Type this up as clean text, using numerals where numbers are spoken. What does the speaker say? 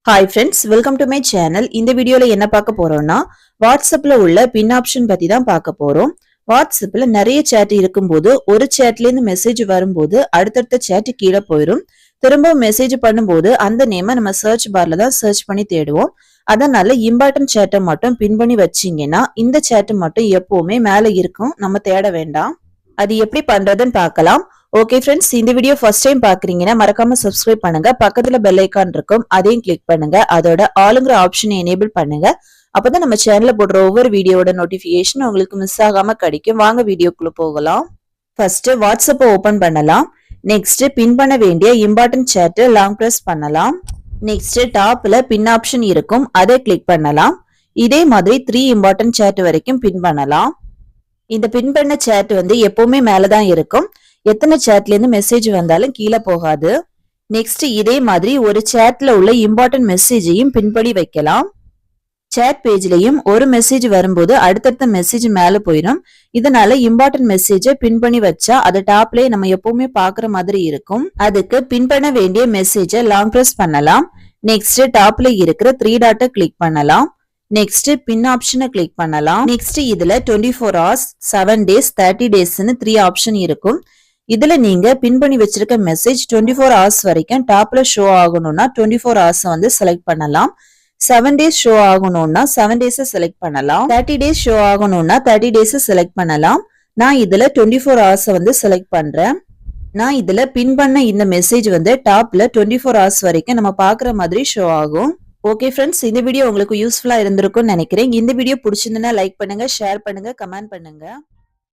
Hi friends, welcome to my channel. இந்த வீடியோல என்ன பார்க்க போறோம்னா, வாட்ஸ்அப்ல உள்ள பின் ஆப்ஷன் பத்தி தான் பார்க்க போறோம். வாட்ஸ்அப்ல நிறைய சேட் இருக்கும்போது ஒரு சேட்ல இருந்து மெசேஜ் வரும்போது அடுத்தடுத்த சேட் கீழே போயிடும். திரும்ப மெசேஜ் பண்ணும்போது அந்த நேமை நம்ம சர்ச் பார்ல தான் சர்ச் பண்ணி தேடுவோம். அதனால இம்பார்ட்டன்ட் சேட்டை மட்டும் பின் பண்ணி வச்சீங்கன்னா இந்த சேட் மட்டும் எப்பவுமே மேல இருக்கும், நம்ம தேட வேண்டாம். அது எப்படி பண்றதுன்னு பார்க்கலாம். ஓகே ஃப்ரெண்ட்ஸ், இந்த வீடியோ ஃபர்ஸ்ட் டைம் பாக்குறீங்கன்னா மறக்காம சப்ஸ்கிரைப் பண்ணுங்க. பக்கத்துல பெல் ஐக்கான் இருக்கும், அதையும் கிளிக் பண்ணுங்க. அதோட ஆளுங்கிற ஆப்ஷனை எனேபிள் பண்ணுங்க. அப்பதான் நம்ம சேனல்ல போடுற ஒவ்வொரு வீடியோட நோட்டிபிகேஷன் உங்களுக்கு மிஸ் ஆகாம கிடைக்கும். வாங்க வீடியோக்குள்ள போகலாம். ஃபர்ஸ்ட் வாட்ஸ்அப்பை ஓபன் பண்ணலாம். நெக்ஸ்ட் பின் பண்ண வேண்டிய இம்பார்ட்டன்ட் சேட் லாங் பிரஸ் பண்ணலாம். நெக்ஸ்ட் டாப்ல பின் ஆப்ஷன் இருக்கும், அதை கிளிக் பண்ணலாம். இதே மாதிரி 3 இம்பார்ட்டன்ட் சேட் வரைக்கும் பின் பண்ணலாம். இந்த பின் பண்ண சேட் எப்பவுமே மேலதான் இருக்கும். எத்தனை சேட்ல இருந்து மெசேஜ் வந்தாலும் கீழே போகாது. நெக்ஸ்ட் இதே மாதிரி ஒரு சேட்ல உள்ள இம்பார்ட்டன்ட் மெசேஜையும் பின்படி வைக்கலாம். சேட் பேஜ்லயும் ஒரு மெசேஜ் வரும்போது அடுத்தடுத்த மெசேஜ் மேல போயிடும். இதனால இம்பார்ட்டன்ட் மெசேஜை பின் பண்ணி வச்சா அது டாப்லயே நம்ம எப்பவுமே பாக்குற மாதிரி இருக்கும். அதுக்கு பின் பண்ண வேண்டிய மெசேஜை லாங் பிரஸ் பண்ணலாம். நெக்ஸ்ட் டாப்ல இருக்கிற 3 டாட்டை கிளிக் பண்ணலாம். நெக்ஸ்ட் பின் ஆப்ஷனை கிளிக் பண்ணலாம். நெக்ஸ்ட் இதுல 24 hours, 7 days, 30 daysன்னு 3 ஆப்ஷன் இருக்கும். இதுல நீங்க பின் பண்ணி வச்சிருக்க மெசேஜ் 24 hours வரைக்கும் டாப்ல ஷோ ஆகணும்னா 24 hours செலக்ட் பண்ணலாம். 7 days ஷோ ஆகணும்னா 7 days செலக்ட் பண்ணலாம். 30 days ஷோ ஆகணும்னா 30 days செலக்ட் பண்ணலாம். நான் இதுல 24 hours செலக்ட் பண்றேன். நான் இதுல பின் பண்ண இந்த மெசேஜ் டாப்ல 24 hours வரைக்கும் நம்ம பாக்குற மாதிரி ஷோ ஆகும். ஓகே ஃப்ரெண்ட்ஸ், இந்த வீடியோ உங்களுக்கு யூஸ்ஃபுல்லா இருந்திருக்கும்னு நினைக்கிறேன். இந்த வீடியோ பிடிச்சிருந்தா லைக் பண்ணுங்க, ஷேர் பண்ணுங்க, கமெண்ட் பண்ணுங்க.